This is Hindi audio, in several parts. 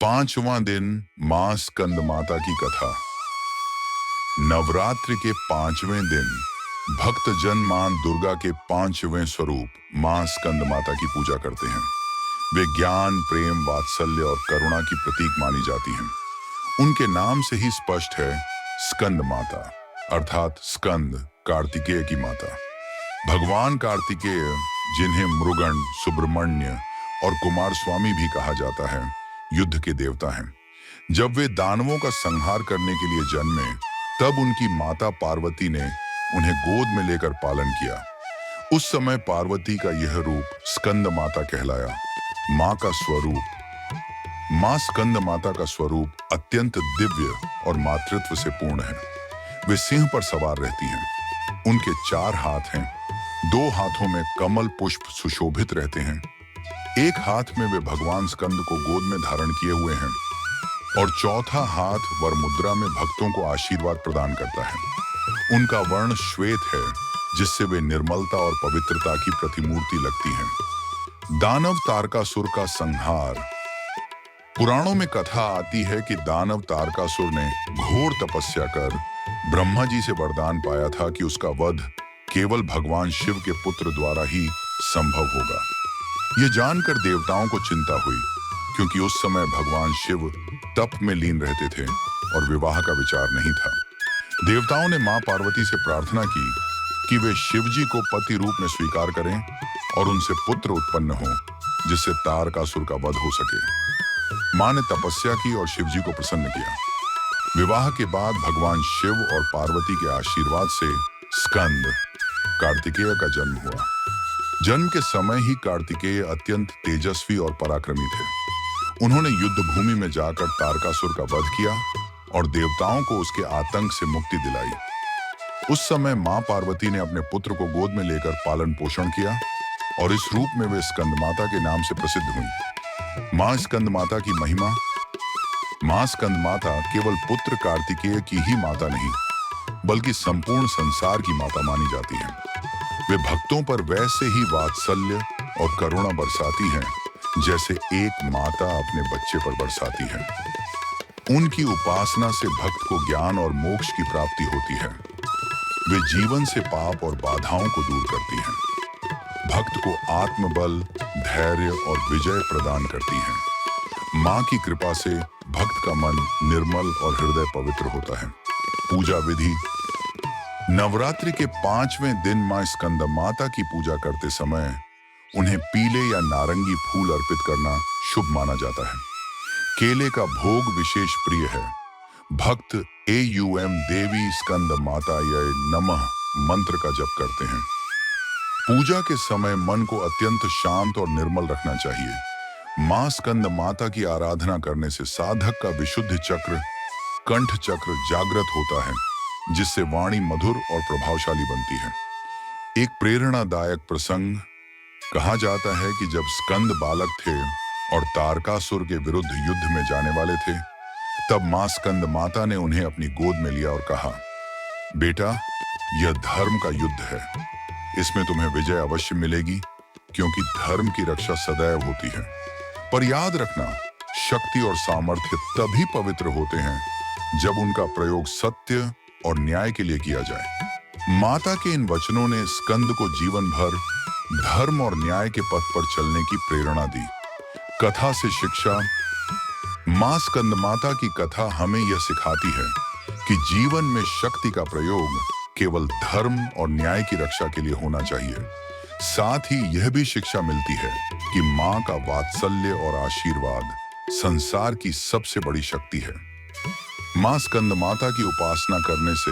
पांचवां दिन मां स्कंद माता की कथा। नवरात्रि के पांचवें दिन भक्तजन मां दुर्गा के पांचवें स्वरूप मां स्कंद माता की पूजा करते हैं। वे ज्ञान, प्रेम, वात्सल्य और करुणा की प्रतीक मानी जाती हैं। उनके नाम से ही स्पष्ट है, स्कंद माता अर्थात स्कंद, कार्तिकेय की माता। भगवान कार्तिकेय, जिन्हें मृगण, सुब्रमण्य और कुमार स्वामी भी कहा जाता है, युद्ध के देवता हैं। जब वे दानवों का संहार करने के लिए जन्मे, तब उनकी माता पार्वती ने उन्हें गोद में लेकर पालन किया। उस समय पार्वती का यह रूप स्कंद माता कहलाया। मां का स्वरूप। मां स्कंद माता का स्वरूप अत्यंत दिव्य और मातृत्व से पूर्ण है। वे सिंह पर सवार रहती हैं। उनके 4 हाथ हैं। 2 हाथों में कमल पुष्प सुशोभित रहते हैं। एक हाथ में वे भगवान स्कंद को गोद में धारण किए हुए हैं और चौथा हाथ वर मुद्रा में भक्तों को आशीर्वाद प्रदान करता है। उनका वर्ण श्वेत है, जिससे वे निर्मलता और पवित्रता की प्रतिमूर्ति लगती हैं। दानव तारकासुर का संहार। पुराणों में कथा आती है कि दानव तारकासुर ने घोर तपस्या कर ब्रह्मा जी से वरदान पाया था कि उसका वध केवल भगवान शिव के पुत्र द्वारा ही संभव होगा। ये जानकर देवताओं को चिंता हुई, क्योंकि उस समय भगवान शिव तप में लीन रहते थे और विवाह का विचार नहीं था। देवताओं ने मां पार्वती से प्रार्थना की कि वे शिव जी को पति रूप में स्वीकार करें और उनसे पुत्र उत्पन्न हो, जिससे तारकासुर का वध हो सके। मां ने तपस्या की और शिव जी को प्रसन्न किया। विवाह के बाद भगवान शिव और पार्वती के आशीर्वाद से स्कंद, कार्तिकेय का जन्म हुआ। जन्म के समय ही कार्तिकेय अत्यंत तेजस्वी और पराक्रमी थे। उन्होंने युद्ध भूमि में जाकर तारकासुर का वध किया और देवताओं को उसके आतंक से मुक्ति दिलाई। उस समय मां पार्वती ने अपने पुत्र को गोद में लेकर पालन पोषण किया और इस रूप में वे स्कंद माता के नाम से प्रसिद्ध हुई। मां स्कंद माता की महिमा। मां स्कंद माता केवल पुत्र कार्तिकेय की ही माता नहीं, बल्कि संपूर्ण संसार की माता मानी जाती है। वे भक्तों पर वैसे ही वात्सल्य और करुणा बरसाती हैं, जैसे एक माता अपने बच्चे पर बरसाती है। उनकी उपासना से भक्त को ज्ञान और मोक्ष की प्राप्ति होती है। वे जीवन से पाप और बाधाओं को दूर करती हैं। भक्त को आत्मबल, धैर्य और विजय प्रदान करती हैं। मां की कृपा से भक्त का मन निर्मल और हृदय पवित्र होता है। पूजा विधि। नवरात्रि के 5वें दिन मां स्कंद माता की पूजा करते समय उन्हें पीले या नारंगी फूल अर्पित करना शुभ माना जाता है। केले का भोग विशेष प्रिय है। भक्त एयम देवी स्कंद मातायै नमः मंत्र का जप करते हैं। पूजा के समय मन को अत्यंत शांत और निर्मल रखना चाहिए। मां स्कंद माता की आराधना करने से साधक का विशुद्ध चक्र, कंठ चक्र जागृत होता है, जिससे वाणी मधुर और प्रभावशाली बनती है। एक प्रेरणादायक प्रसंग। कहा जाता है कि जब स्कंद बालक थे और तारकासुर के विरुद्ध युद्ध में जाने वाले थे, तब मां स्कंद माता ने उन्हें अपनी गोद में लिया और कहा, बेटा, यह धर्म का युद्ध है। इसमें तुम्हें विजय अवश्य मिलेगी, क्योंकि धर्म की रक्षा सदैव होती है। पर याद रखना, शक्ति और सामर्थ्य तभी पवित्र होते हैं जब उनका प्रयोग सत्य और न्याय के लिए किया जाए। माता के इन वचनों ने स्कंद को जीवन भर धर्म और न्याय के पथ पर चलने की प्रेरणा दी। कथा से शिक्षा। मां स्कंद माता की कथा हमें यह सिखाती है कि जीवन में शक्ति का प्रयोग केवल धर्म और न्याय की रक्षा के लिए होना चाहिए। साथ ही यह भी शिक्षा मिलती है कि मां का वात्सल्य और आशीर्वाद संसार की सबसे बड़ी शक्ति है। मां स्कंद माता की उपासना करने से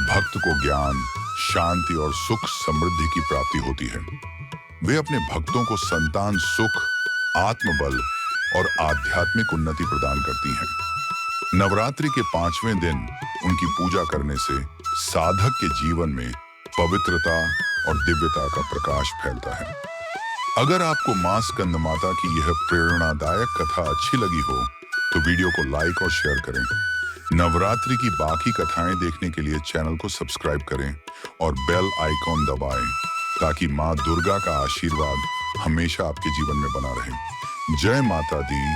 भक्त को ज्ञान, शांति और सुख समृद्धि की प्राप्ति होती है। वे अपने भक्तों को संतान सुख, आत्मबल और आध्यात्मिक उन्नति प्रदान करती हैं। नवरात्रि के 5वें दिन उनकी पूजा करने से साधक के जीवन में पवित्रता और दिव्यता का प्रकाश फैलता है। अगर आपको मां स्कंद माता की यह प्रेरणादायक कथा अच्छी लगी हो, तो वीडियो को लाइक और शेयर करें। नवरात्रि की बाकी कथाएं देखने के लिए चैनल को सब्सक्राइब करें और बेल आइकॉन दबाएं, ताकि मां दुर्गा का आशीर्वाद हमेशा आपके जीवन में बना रहे। जय माता दी।